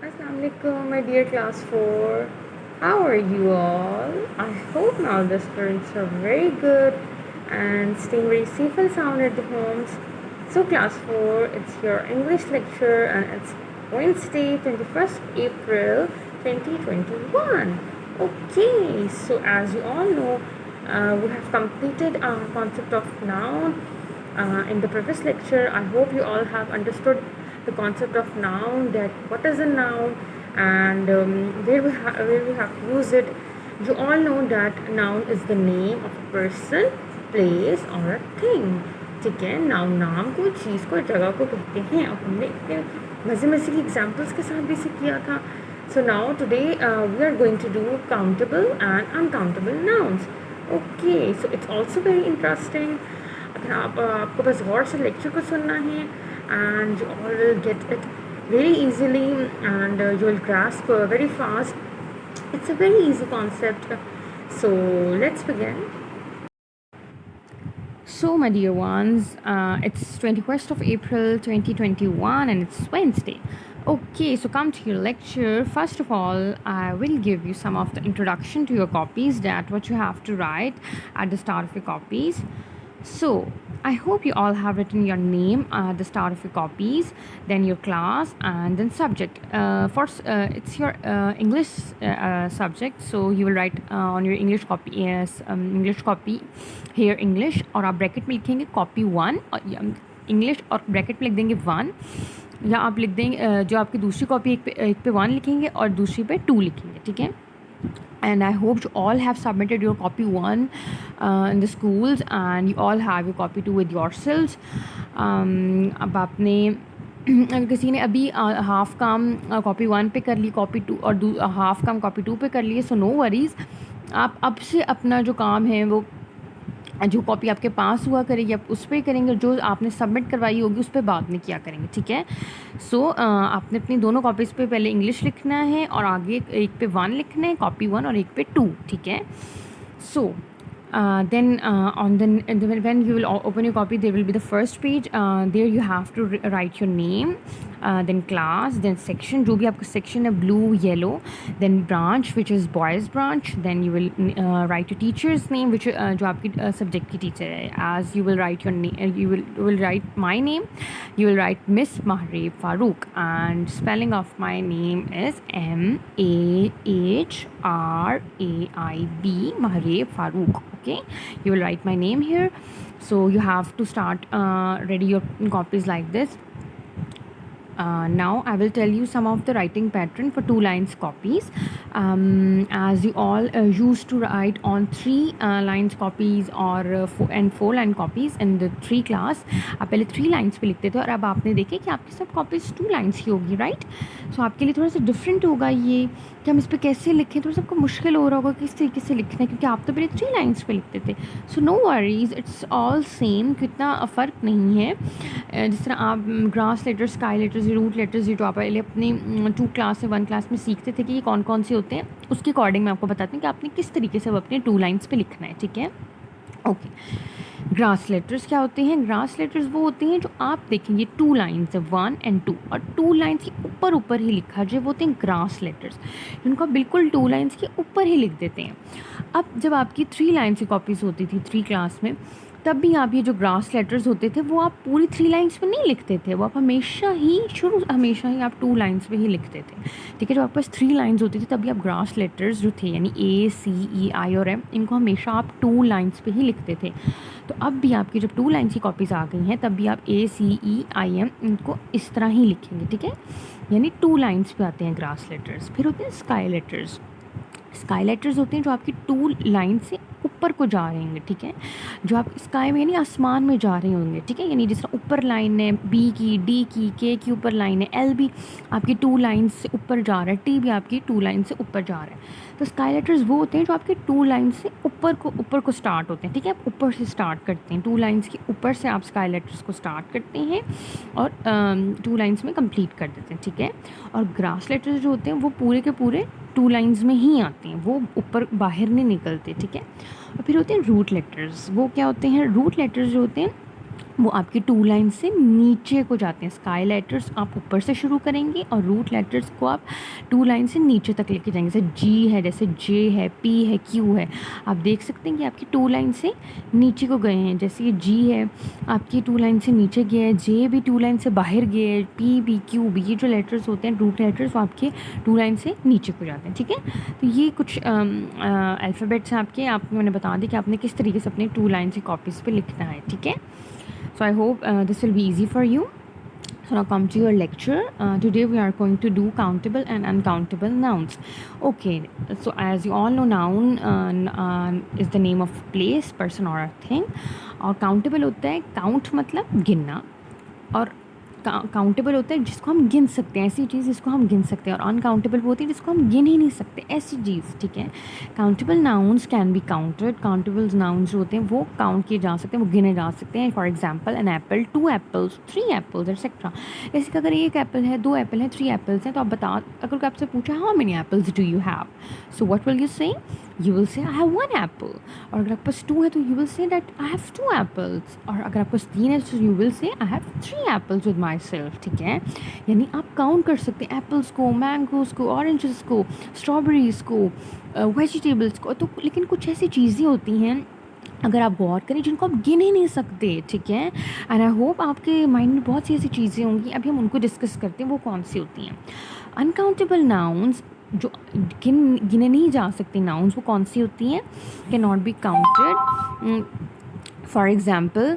Assalamualaikum, my dear class 4. How are you all? I hope now the students are very good and staying very safe and sound at the homes. So, class 4, it's your English lecture and it's Wednesday, 21st April 2021. Okay, so as you all know, we have completed our concept of noun in the previous lecture. I hope you all have understood the concept of noun, that what is a noun and where we have to use it. You all know that noun is the name of a person, place or a thing. ठीक है, noun नाम को, चीज़ को, जगह को कहते हैं और हमने इतने मज़े मज़े की एग्जाम्पल्स के साथ भी इसे किया था. So now today we are going to do countable and uncountable nouns. Okay, so it's also very interesting. अगर आपको बस गौर से लेक्चर को सुनना है and you all will get it very easily and you will grasp very fast. It's a very easy concept. So let's begin. So my dear ones, it's 21st of April 2021 and it's Wednesday. Okay, so come to your lecture. First of all, I will give you some of the introduction to your copies, that what you have to write at the start of your copies. So I hope you all have written your name at the start of your copies, then your class, and then subject. First, it's your English subject, so you will write on your English copy. Yes, English copy here English, और आप bracket में लिखेंगे copy 1 और English और bracket में लिख देंगे 1, या आप लिख देंगे जो आपकी दूसरी कॉपी एक पे 1 लिखेंगे और दूसरी पे 2 लिखेंगे. ठीक है. And I hope you all have submitted your copy 1 in the schools and you all have your copy 2 with yourselves. अब आपने अगर किसी ने अभी हाफ काम कॉपी 1 पे कर ली, कॉपी 2 और हाफ काम कॉपी 2 पे कर लिए, सो नो वरीज़. आप अब से अपना जो काम है वो जो कॉपी आपके पास हुआ करेगी आप उस पर करेंगे, जो आपने सबमिट करवाई होगी उस पर बाद में किया करेंगे. ठीक है. सो आपने अपनी दोनों कॉपीज़ पे पहले इंग्लिश लिखना है और आगे एक पे 1 लिखना है, कॉपी 1, और एक पे 2. ठीक है. सो then when you will open your copy, there will be the first page. There you have to write your name, then class, then section, जो भी आपका section है, blue, yellow, then branch which is boys branch, then you will write your teacher's name which जो आपकी subject की teacher है. As you will write your name, you will write my name, you will write Miss Mahreb Farouk, and spelling of my name is MAHRAIB, Mahreb Farouk. Okay, you will write my name here. So you have to start ready your copies like this. Now I will tell you some of the writing pattern for 2 lines copies. As you all used to write on 3 lines copies or 4 line copies in the 3 class. आप पहले 3 lines पे लिखते थे और अब आपने देखे कि आपकी सब copies 2 lines की होगी, राइट. सो आपके लिए थोड़ा सा डिफरेंट होगा ये कि हम इस पर कैसे लिखें. थोड़ा सा आपको मुश्किल हो रहा होगा किस तरीके से लिखना है, क्योंकि आप तो पहले 3 लाइन्स पे लिखते थे. So no worries, it's all same, कितना फ़र्क नहीं है. जिस तरह आप grass letters, sky letters, root letters, ये जो आप पहले अपनी 2 क्लास से 1 क्लास में सीखते थे कि ये कौन कौन से होते हैं, उसके अकॉर्डिंग मैं आपको बताती हूँ कि आपने किस तरीके से अपने 2 लाइन्स पे लिखना है. ठीक है. ओके. ग्रास लेटर्स क्या होते हैं? ग्रास लेटर्स वो होते हैं जो आप देखेंगे 2 लाइन्स है, 1 and 2, और 2 लाइन्स के ऊपर ऊपर ही लिखा जाए, वो होते हैं ग्रास लेटर्स, जिनको आप बिल्कुल 2 लाइन्स के ऊपर ही लिख देते हैं. अब जब आपकी 3 लाइन्स की कॉपीज़ होती थी 3 क्लास में, तब भी आप ये जो ग्रास लेटर्स होते थे वो आप पूरी 3 लाइन्स पे नहीं लिखते थे, वो आप हमेशा ही आप 2 लाइन्स पे ही लिखते थे. ठीक है. जब आपके पास 3 लाइन्स होती थी तभी आप ग्रास लेटर्स जो थे, यानी ACEI और M, इनको हमेशा आप 2 लाइन्स पे ही लिखते थे. तो अब भी आपकी जब 2 लाइन्स की कॉपीज़ आ गई हैं तब भी आप ACEIM इनको इस तरह ही लिखेंगे. ठीक है. यानी 2 लाइन्स पे आते हैं ग्रास लेटर्स. फिर होते हैं स्काई लेटर्स. स्काई लेटर्स होते हैं जो आपकी 2 लाइन से ऊपर को जा रहे होंगे. ठीक है. जो आप स्काई में यानी आसमान में जा रहे होंगे. ठीक है. यानी जिस तरह ऊपर लाइन है B की, D की, K की ऊपर लाइन है, L भी आपकी 2 लाइन से ऊपर जा रहा है, T भी आपकी 2 लाइन से ऊपर जा रहा है. तो स्काई लेटर्स वो होते हैं जो आपके 2 लाइन से ऊपर को स्टार्ट होते हैं. ठीक है. आप ऊपर से स्टार्ट करते हैं, 2 लाइन्स के ऊपर से आप स्काई लेटर्स को स्टार्ट करते हैं और 2 लाइन्स में कंप्लीट कर देते हैं. ठीक है. और ग्रास लेटर्स जो होते हैं वो पूरे के पूरे 2 लाइन्स में ही आते हैं, वो ऊपर बाहर नहीं निकलते. ठीक है. और फिर होते हैं रूट लेटर्स. वो क्या होते हैं? रूट लेटर्स जो होते हैं वो आपकी टू लाइन से नीचे को जाते हैं। स्काई लेटर्स आप ऊपर से शुरू करेंगे और रूट लेटर्स को आप टू लाइन से नीचे तक लेके जाएंगे। जैसे जी है, जैसे जे है, पी है, क्यू है। आप देख सकते हैं कि आपकी टू लाइन से नीचे को गए हैं। जैसे ये जी है आपकी टू लाइन से नीचे गया है, जे भी टू लाइन से बाहर गए है, पी भी, क्यू भी। ये जो लेटर्स होते हैं रूट लेटर्स वो आपके टू लाइन से नीचे को जाते हैं, ठीक है। तो ये कुछ अल्फ़ाबेट्स हैं आपके, आपको मैंने बता दी कि आपने किस तरीके से अपने टू लाइन से कॉपीज़ पे लिखना है, ठीक है। So I hope this will be easy for you. So now come to your lecture. Today we are going to do countable and uncountable nouns. Okay, so as you all know, noun is the name of place, person or a thing. और countable होता है, count मतलब गिनना, और countable होता है जिसको हम गिन सकते हैं, ऐसी चीज़ जिसको हम गिन सकते हैं। और अनकाउंटेबल वो होती है जिसको हम गिन ही नहीं सकते, ऐसी चीज़, ठीक है। Countable nouns can be counted. Countable nouns जो होते हैं वो काउंट किए जा सकते हैं, वो गिने जा सकते हैं। For example an apple, 2 apples, 3 apples etcetera. जैसे कि अगर 1 एप्पल है, 2 एप्पल है, 3 एप्पल्स हैं, तो आप बता, अगर कोई आपसे पूछा how many apples do you have, so what will you say? You will say I have 1 Apple. और अगर आपके पास 2 है तो यू विल से दैट आई हैव 2 एप्पल्स। और अगर आपके पास 3 है तो you will say I have 3 apples with my self, ठीक है। यानी आप काउंट कर सकते हैं एप्पल्स को, मैंगोज़ को, ऑरेंजेस को, स्ट्रॉबेरीज़ को, वेजिटेबल्स को। तो लेकिन कुछ ऐसी चीज़ें होती हैं अगर आप गौर करें जिनको आप गिन ही नहीं सकते, ठीक है। एंड आई होप आपके माइंड में बहुत सी ऐसी चीज़ें होंगी, अभी हम उनको डिस्कस करते हैं वो कौन सी होती हैं। अनकाउंटेबल नाउन्स जो गिने नहीं जा सकती नाउन्स वो कौन सी होती हैं? Can not be counted. For example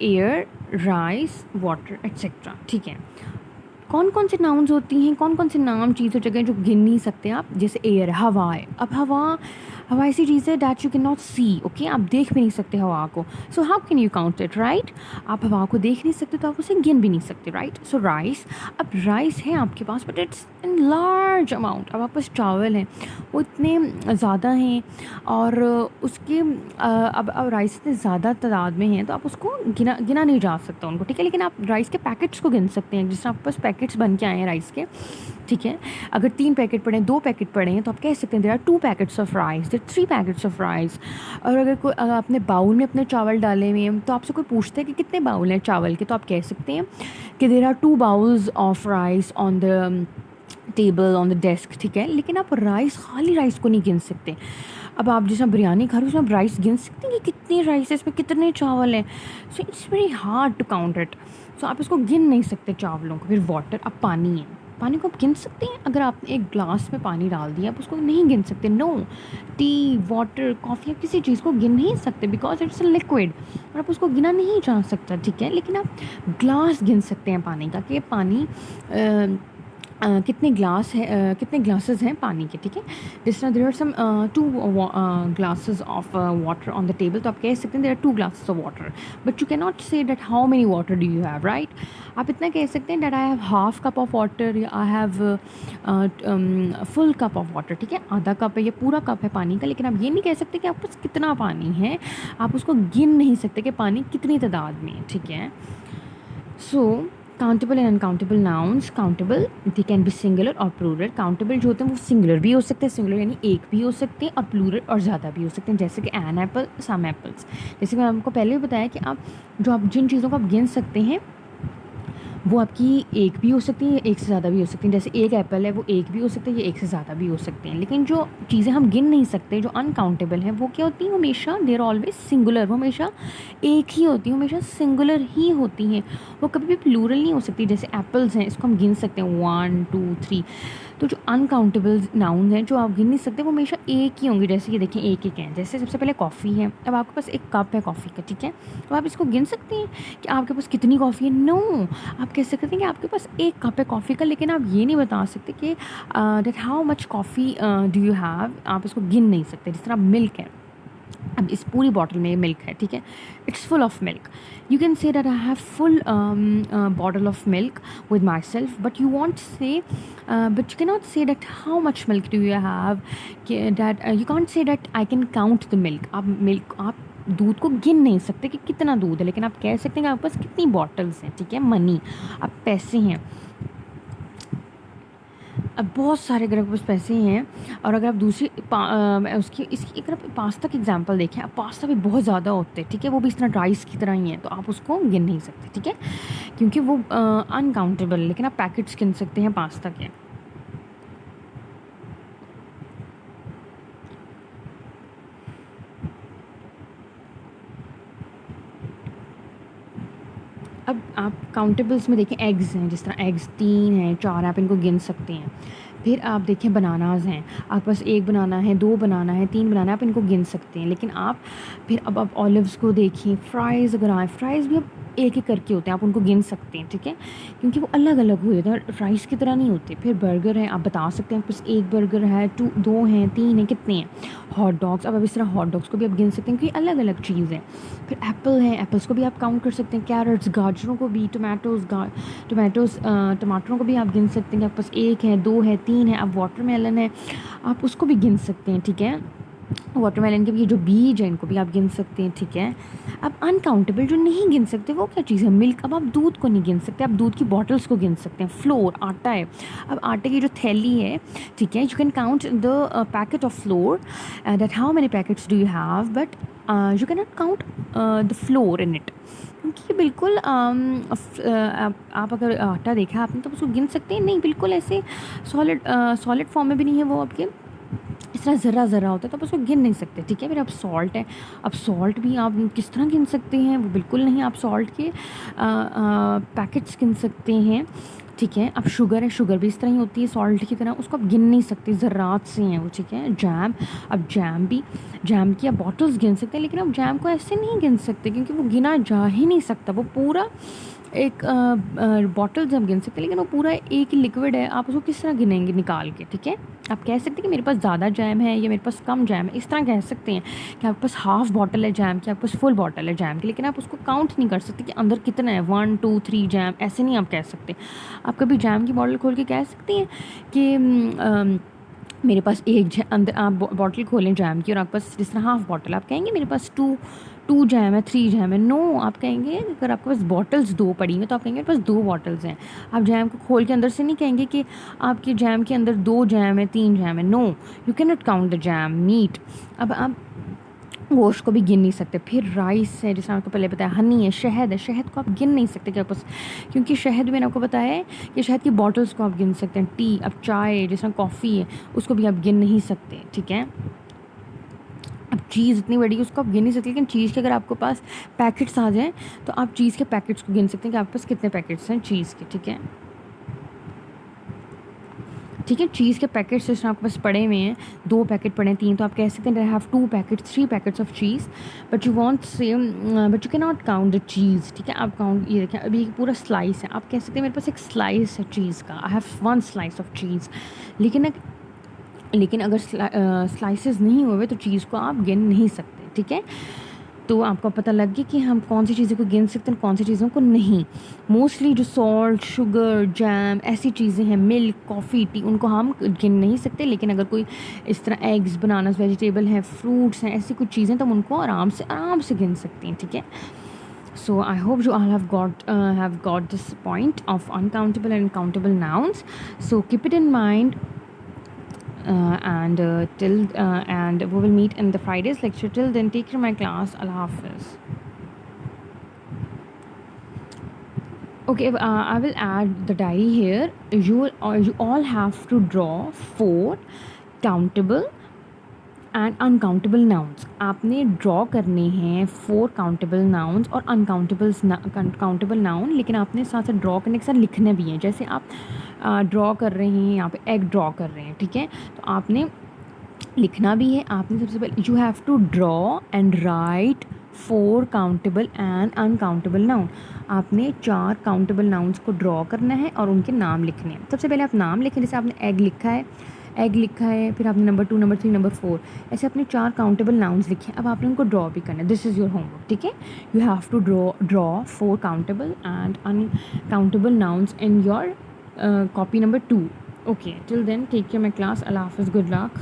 air, rice, water etcetera, ठीक है। कौन कौन से नाउन्स होती हैं, कौन कौन से नाम चीज़ हो जगह जो गिन नहीं सकते आप? जैसे एयर, हवा है। अब हवा ऐसी चीज़ है that you can not see, okay, आप देख भी नहीं सकते हवा को। So how can you count it, right? आप हवा को देख नहीं सकते तो आप उसे गिन भी नहीं सकते, राइट। सो राइस, अब राइस है आपके पास but it's in large amount. अब आपके पास चावल हैं वो इतने ज़्यादा हैं और उसके अब राइस इतने ज़्यादा तादाद में हैं तो आप उसको गिना नहीं जा सकता उनको, ठीक है। लेकिन आप राइस के पैकेट्स को गिन सकते हैं, जिससे आपके पास पैकेट्स बन के आए हैं राइस के, ठीक है। अगर 3 पैकेट पड़े हैं, 2 पैकेट पड़े हैं तो आप कह सकते हैं there are 2 packets of rice, there 3 packets of rice. और अगर आपने बाउल में अपने चावल डाले हुए हैं तो आपसे कोई पूछता है कि कितने बाउल हैं चावल के, तो आप कह सकते हैं कि there are 2 bowls of rice on the table, on the desk, ठीक है। लेकिन आप खाली राइस को नहीं गिन सकते। अब आप जैसे बिरयानी खा रहे हो उसमें आप राइस गिन सकते हैं कि कितने राइस है, इसमें कितने चावल हैं। So it's very hard to count it. So आप इसको गिन नहीं सकते चावलों को। फिर वाटर, अब पानी है, पानी को आप गिन सकते हैं? अगर आपने एक ग्लास में पानी डाल दिया आप उसको नहीं गिन सकते, नो। टी, वाटर, कॉफ़ी, आप किसी चीज़ को गिन नहीं सकते बिकॉज इट्स अ लिक्विड और आप उसको गिना नहीं जा सकता, ठीक है। लेकिन आप ग्लास गिन सकते हैं पानी का, कि पानी कितने ग्लास है, कितने ग्लासेस हैं पानी के, ठीक है। जिस तरह there are some 2 glasses of water on the table, तो आप कह सकते हैं there are 2 glasses of water, but you can not say that how many water do you have, right. आप इतना कह सकते हैं that I have half cup of water या I have full cup of water, ठीक है। आधा cup है या पूरा कप है पानी का, लेकिन आप ये नहीं कह सकते कि आपके पास कितना पानी है। आप उसको गिन नहीं सकते कि पानी कितनी तादाद में है, ठीक है। So countable and uncountable nouns. Countable they can be singular और प्लूरल। काउंटेबल जो होते हैं वो सिंगुलर भी हो सकते हैं, सिंगुलर यानी एक भी हो सकते हैं, और प्लूरल और ज़्यादा भी हो सकते हैं, जैसे कि एन एप्पल, सम एप्पल्स। जैसे कि मैं आपको पहले भी बताया कि आप जिन चीज़ों को आप गिन सकते हैं वो आपकी एक भी हो सकती है, एक से ज़्यादा भी हो सकती हैं। जैसे 1 एप्पल है वो एक भी हो सकता है, ये एक से ज़्यादा भी हो सकते हैं। लेकिन जो चीज़ें हम गिन नहीं सकते, जो अनकाउंटेबल हैं, वो क्या होती हैं? हमेशा देयर ऑलवेज सिंगुलर, वो हमेशा एक ही होती हैं, हमेशा सिंगुलर ही होती हैं, वो कभी भी प्लूरल नहीं हो सकती। जैसे एप्पल्स हैं, इसको हम गिन सकते हैं 1 2 3। तो जो अनकाउंटेबल नाउन हैं जो आप गिन नहीं सकते वो हमेशा एक ही होंगी। जैसे ये देखें एक हैं। जैसे सबसे पहले कॉफ़ी है, अब आपके पास एक कप है कॉफ़ी का, ठीक है। अब आप इसको गिन सकते हैं कि आपके पास कितनी कॉफ़ी है? नो। आप कह सकते हैं कि आपके पास एक कप है कॉफ़ी का, लेकिन आप ये नहीं बता सकते कि that how much coffee do you have. आप इसको गिन नहीं सकते। जिस तरह मिल्क है, अब इस पूरी बॉटल में मिल्क है, ठीक है, it's full of milk. You can say that I have full bottle of milk with myself, but you won't say but you can not say that how much milk do you have, that you can't say that I can count the milk. आप दूध को गिन नहीं सकते कि कितना दूध है, लेकिन आप कह सकते हैं कि आपके पास कितनी बॉटल्स हैं, ठीक है। मनी, अब पैसे हैं, अब बहुत सारे अगर आपके पास पैसे हैं और अगर आप दूसरी उसकी इसकी अगर आप पास्ता की एग्जांपल देखें, अब पास्ता भी बहुत ज़्यादा होते हैं, ठीक है, वो भी इस तरह राइस की तरह ही है, तो आप उसको गिन नहीं सकते, ठीक है, क्योंकि वो अनकाउंटेबल। लेकिन आप पैकेट्स गिन सकते हैं पास्ता के। अब आप काउंटेबल्स में देखें, एग्स हैं, जिस तरह एग्स 3 हैं 4 हैं, आप इनको गिन सकते हैं। फिर आप देखें बनानाज हैं, आपके पास 1 बनाना है, 2 बनाना है, 3 बनाना है, आप इनको गिन सकते हैं। लेकिन आप फिर अब आप ऑलिव्स को देखिए, फ्राइज़ अगर आए, फ्राइज़ भी अब एक एक करके होते हैं, आप उनको गिन सकते हैं, ठीक है, क्योंकि वो अलग अलग हुए थे, राइस की तरह नहीं होते। फिर बर्गर है, आप बता सकते हैं, बस 1 बर्गर है, 2 हैं, 3 हैं, कितने हैं। हॉट डॉग्स, अब इस तरह हॉट डॉग्स को भी आप गिन सकते हैं, क्योंकि अलग अलग चीज़ है। फिर एप्पल है, एप्पल्स को भी आप काउंट कर सकते हैं। कैरेट्स, गाजरों को भी, टमाटरों को भी आप गिन सकते हैं कि आपके पास 1 है, 2 है, 3 है। अब वाटरमेलन है, आप उसको भी गिन सकते हैं, ठीक है, वाटरमेलन के भी ये जो बीज है इनको भी आप गिन सकते हैं, ठीक है। अब अनकाउंटेबल जो नहीं गिन सकते वो क्या चीज़ है, मिल्क। अब आप दूध को नहीं गिन सकते, आप दूध की बॉटल्स को गिन सकते हैं। फ्लोर, आटा है, अब आटे की जो थैली है, ठीक है, you can count the packet of floor, that how many packets do you have, but you can not count the floor in it, क्योंकि बिल्कुल आप अगर आटा देखा आपने तो उसको गिन सकते हैं नहीं, बिल्कुल ऐसे सॉलिड फॉर्म में भी नहीं है वो, आपके इस तरह ज़रा होता है, तो आप उसको गिन नहीं सकते, ठीक है। फिर अब सॉल्ट है, अब सॉल्ट भी आप किस तरह गिन सकते हैं, वो बिल्कुल नहीं, आप सॉल्ट के पैकेट्स गिन सकते हैं, ठीक है। अब शुगर है, शुगर भी इस तरह ही होती है सॉल्ट की तरह, उसको आप गिन नहीं सकते, ज़रात से हैं वो, ठीक है। जैम, अब जैम की आप बॉटल्स गिन सकते हैं, लेकिन आप जैम को ऐसे नहीं गिन सकते, क्योंकि वो गिना जा ही नहीं सकता, वो पूरा एक बॉटल जब गिन सकते हैं, लेकिन वो पूरा एक लिक्विड है, आप उसको किस तरह गिनेंगे निकाल के, ठीक है। आप कह सकते हैं कि मेरे पास ज़्यादा जैम है या मेरे पास कम जैम है, इस तरह कह सकते हैं कि आपके पास हाफ़ बॉटल है जैम की, आपके पास फुल बॉटल है जैम की, लेकिन आप उसको काउंट नहीं कर सकते कि अंदर कितना है, 1 2 3 जैम, ऐसे नहीं आप कह सकते। आप कभी जैम की बॉटल खोल के कह सकते हैं कि मेरे पास एक अंदर, आप बॉटल खोलें जैम की और आपके पास जिस तरह हाफ़ बॉटल, आप कहेंगे मेरे पास 2 जैम है, 3 जैम है, नो, आप कहेंगे अगर आपके पास बॉटल्स 2 पड़ी हैं तो आप कहेंगे मेरे पास 2 बॉटल्स हैं। आप जैम को खोल के अंदर से नहीं कहेंगे कि आपके जैम के अंदर 2 जैम है, 3 जैम है, no, you can not count the jam. Meat, अब आप गोश्त को भी गिन नहीं सकते। फिर राइस है, जैसे आपको पहले बताया, हनी है, शहद है, शहद को आप गिन नहीं सकते कि आपके पास, क्योंकि शहद मैंने आपको बताया है कि शहद की बॉटल्स को आप गिन सकते हैं। टी, अब चाय, जैसे कॉफ़ी है, उसको भी आप गिन नहीं सकते, ठीक है। अब चीज़ इतनी बड़ी है उसको आप गिन नहीं सकते, लेकिन चीज़ के अगर आपके पास पैकेट्स आ जाएँ तो आप चीज़ के पैकेट्स को गिन सकते हैं कि आपके पास कितने पैकेट्स हैं चीज़ के, ठीक है, ठीक है। चीज़ के पैकेट्स जैसे आपके पास पड़े हुए हैं, 2 पैकेट पड़े हैं, 3, तो आप कह सकते हैं I have 2 packets, 3 packets of cheese, but you won't say, but you can not count the cheese, ठीक है। आप काउंट, ये देखें अभी पूरा स्लाइस है, आप कह सकते हैं मेरे पास एक स्लाइस है चीज़ का, आई हैव 1 स्लाइस ऑफ चीज़, लेकिन अगर स्लाइसेस नहीं हुए तो चीज़ को आप गिन नहीं सकते, ठीक है। तो आपको पता लग गया कि हम कौन सी चीज़ों को गिन सकते हैं, कौन सी चीज़ों को नहीं। मोस्टली जो सॉल्ट, शुगर, जैम, ऐसी चीज़ें हैं, मिल्क, कॉफ़ी, टी, उनको हम गिन नहीं सकते, लेकिन अगर कोई इस तरह एग्स, बनानास, वेजिटेबल हैं, फ्रूट्स हैं, ऐसी कुछ चीज़ें तो हम उनको आराम से गिन सकते हैं, ठीक है। So I hope you all have got this point of uncountable and countable nouns. So keep it in mind. And we will meet in the Friday's lecture. Till then, take care of my class. Allah Hafiz. Okay, I will add the diary here. You all have to draw 4 countable and uncountable nouns. आपने draw करने हैं 4 countable nouns और countable noun, लेकिन आपने साथ साथ draw करने के साथ लिखने भी हैं। जैसे आप ड्रॉ कर रहे हैं, यहाँ पे एग ड्रॉ कर रहे हैं, ठीक है, तो आपने लिखना भी है। आपने सबसे पहले you have to draw and write 4 countable and uncountable noun. आपने 4 काउंटेबल नाउन्स को ड्रॉ करना है और उनके नाम लिखने हैं। सबसे पहले आप नाम लिखें, जैसे आपने एग लिखा है, फिर आपने नंबर 2, नंबर 3, नंबर 4, ऐसे अपने 4 काउंटेबल नाउन्स लिखे। अब आपने उनको ड्रॉ भी करना है। दिस इज़ योर होमवर्क, ठीक है। You have to draw 4 countable and uncountable nouns in your copy number 2. Okay, till then, take care my class. Allah Hafiz, good luck.